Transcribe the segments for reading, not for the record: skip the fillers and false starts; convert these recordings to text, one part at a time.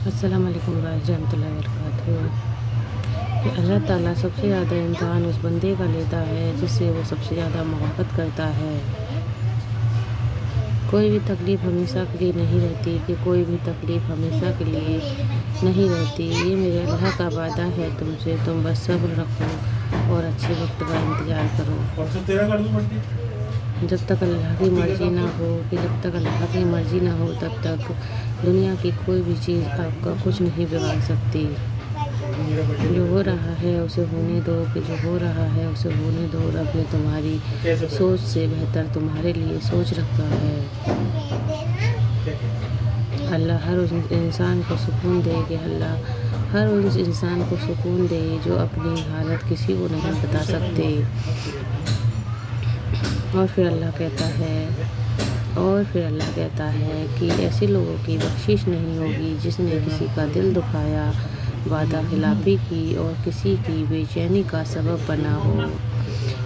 अस्सलाम वालेकुम रहमतुल्लाहि वबरकातुहू। कि अल्लाह ताला सबसे ज़्यादा इम्तिहान उस बंदे का लेता है जिससे वो सबसे ज़्यादा मोहब्बत करता है। कोई भी तकलीफ़ हमेशा के लिए नहीं रहती, कि कोई भी तकलीफ़ हमेशा के लिए नहीं रहती। ये मेरे अल्लाह का वादा है तुमसे, तुम बस सब्र रखो और अच्छे वक्त का इंतज़ार करो। जब तक अल्लाह की मर्ज़ी ना हो, कि जब तक अल्लाह की मर्ज़ी ना हो तब तक दुनिया की कोई भी चीज़ आपका कुछ नहीं बिगाड़ सकती। जो हो रहा है उसे होने दो, कि जो हो रहा है उसे होने दो। रब ने तुम्हारी सोच से बेहतर तुम्हारे लिए सोच रखा है। अल्लाह हर उस इंसान को सुकून दे, कि अल्लाह हर उस इंसान को सुकून दे जो अपनी हालत किसी को नहीं बता सकते। और फिर अल्लाह कहता है कि ऐसे लोगों की बख्शिश नहीं होगी जिसने किसी का दिल दुखाया, वादा खिलाफी की और किसी की बेचैनी का सबब बना हो।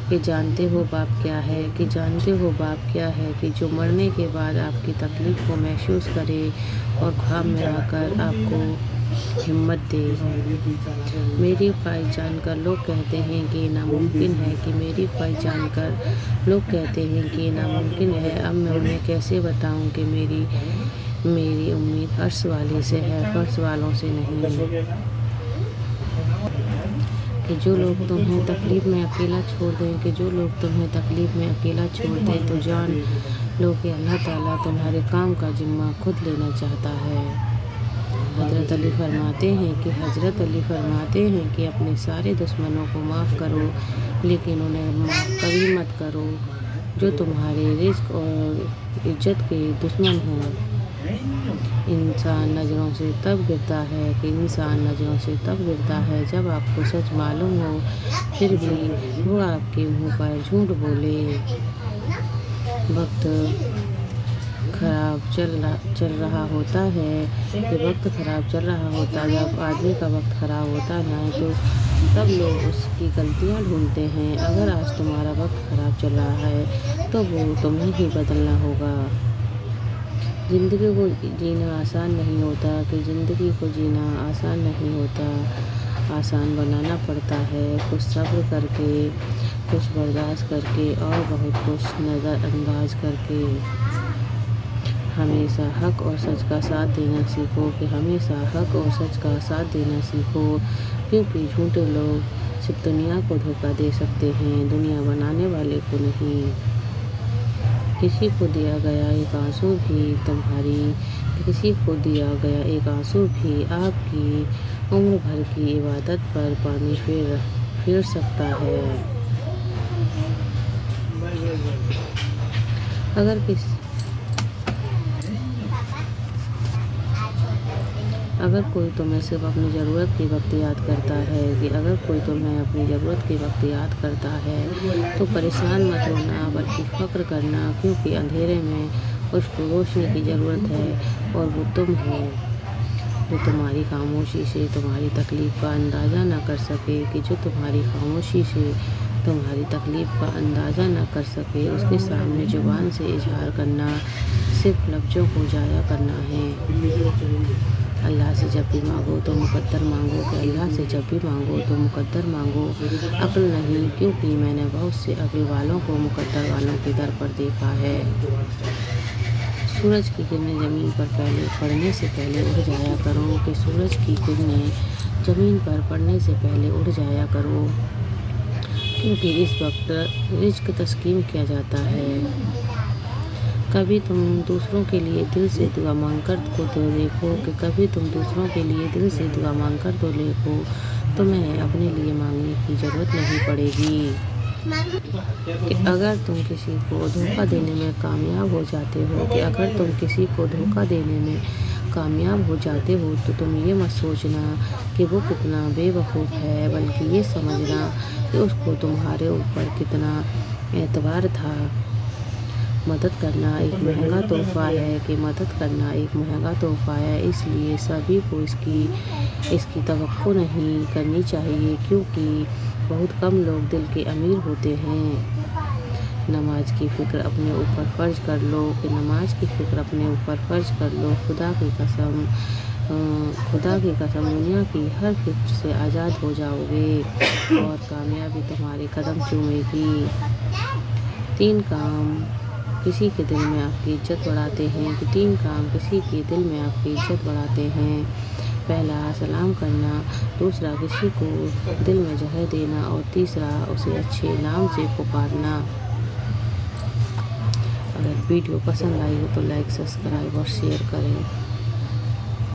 कि जानते हो बाप क्या है, कि जानते हो बाप क्या है, कि जो मरने के बाद आपकी तकलीफ़ को महसूस करे और ख्वाब में आकर आपको हिम्मत दे। मेरी ख्वाहिश जानकर लोग कहते हैं कि नामुमकिन है, कि मेरी ख्वाहिश जानकर लोग कहते हैं कि नामुमकिन है। अब मैं उन्हें कैसे बताऊं कि मेरी उम्मीद अर्श वाले से है, फर्श वालों से नहीं। कि जो लोग तुम्हें तकलीफ़ में अकेला छोड़ दें, कि जो लोग तुम्हें तकलीफ़ में अकेला छोड़ दें, तो जान लो कि अल्लाह ताला तुम्हारे काम का जिम्मा खुद लेना चाहता है। हज़रत अली फरमाते हैं कि अपने सारे दुश्मनों को माफ़ करो, लेकिन उन्हें माफ़ कभी मत करो जो तुम्हारे रिज़्क़ और इज्जत के दुश्मन हों। इंसान नज़रों से तब गिरता है जब आपको सच मालूम हो, फिर भी वो आपके मुँह पर झूठ बोले। वक्त खराब चल रहा होता है, जब आदमी का वक्त ख़राब होता है तो तब लोग उसकी गलतियाँ ढूंढते हैं। अगर आज तुम्हारा वक्त ख़राब चल रहा है तो वो तुम्हें ही बदलना होगा। ज़िंदगी को जीना आसान नहीं होता, कि ज़िंदगी को जीना आसान नहीं होता। आसान बनाना पड़ता है, कुछ सब्र करके, कुछ बर्दाश्त करके और बहुत कुछ नज़रअंदाज करके। हमेशा हक और सच का साथ देना सीखो, कि हमेशा हक और सच का साथ देना सीखो, क्योंकि झूठे लोग सिर्फ दुनिया को धोखा दे सकते हैं, दुनिया बनाने वाले को नहीं। किसी को दिया गया एक आंसू भी आपकी उम्र भर की इबादत पर पानी फेर सकता है। अगर कोई तुम्हें सिर्फ अपनी ज़रूरत के वक्त याद करता है, तो परेशान मत होना बल्कि फ़क्र करना, क्योंकि अंधेरे में उसको रोशनी की ज़रूरत है और वो तुम हो। जो तुम्हारी खामोशी से तुम्हारी तकलीफ़ का अंदाज़ा न कर सके, उसके सामने ज़ुबान से इजहार करना सिर्फ लफ्ज़ों को ज़ाया करना है। अल्लाह से जब भी मांगो तो मुकद्दर मांगो, कि अल्लाह से जब भी मांगो तो मुकद्दर मांगो, अक्ल नहीं, क्योंकि मैंने बहुत से अक्ल वालों को मुकद्दर वालों के दर पर देखा है। सूरज की किरणें ज़मीन पर पड़ने से पहले उड़ जाया करो, कि सूरज की किरणें ज़मीन पर पड़ने से पहले उड़ जाया करो, क्योंकि इस वक्त रिज़्क़ तस्कीम किया जाता है। कभी तुम दूसरों के लिए दिल से दुआ मांगकर तो देखो, कि कभी तुम दूसरों के लिए दिल से दुआ मांगकर तो देखो, तुम्हें अपने लिए मांगने की ज़रूरत नहीं पड़ेगी। कि अगर तुम किसी को धोखा देने में कामयाब हो जाते हो तो तुम ये मत सोचना कि वो कितना बेवकूफ़ है, बल्कि ये समझना कि उसको तुम्हारे ऊपर कितना एतबार था। मदद करना एक महंगा तोहफ़ा है, इसलिए सभी को इसकी तवक्को नहीं करनी चाहिए, क्योंकि बहुत कम लोग दिल के अमीर होते हैं। नमाज की फ़िक्र अपने ऊपर फ़र्ज कर लो, खुदा की कसम خدا کی قسم دنیا کی ہر فکر سے آزاد ہو جاؤ گے اور کامیابی تمہارے قدم چومے گی۔ 3 کام کسی کے دل میں آپ کی عزت بڑھاتے ہیں 3 کام کسی کے دل میں آپ کی عزت بڑھاتے ہیں۔ پہلا، سلام کرنا، دوسرا، کسی کو دل میں جگہ دینا اور تیسرا، اسے اچھے نام سے پکارنا۔ اگر ویڈیو پسند آئی ہو تو لائک، سبسکرائب اور شیئر کریں۔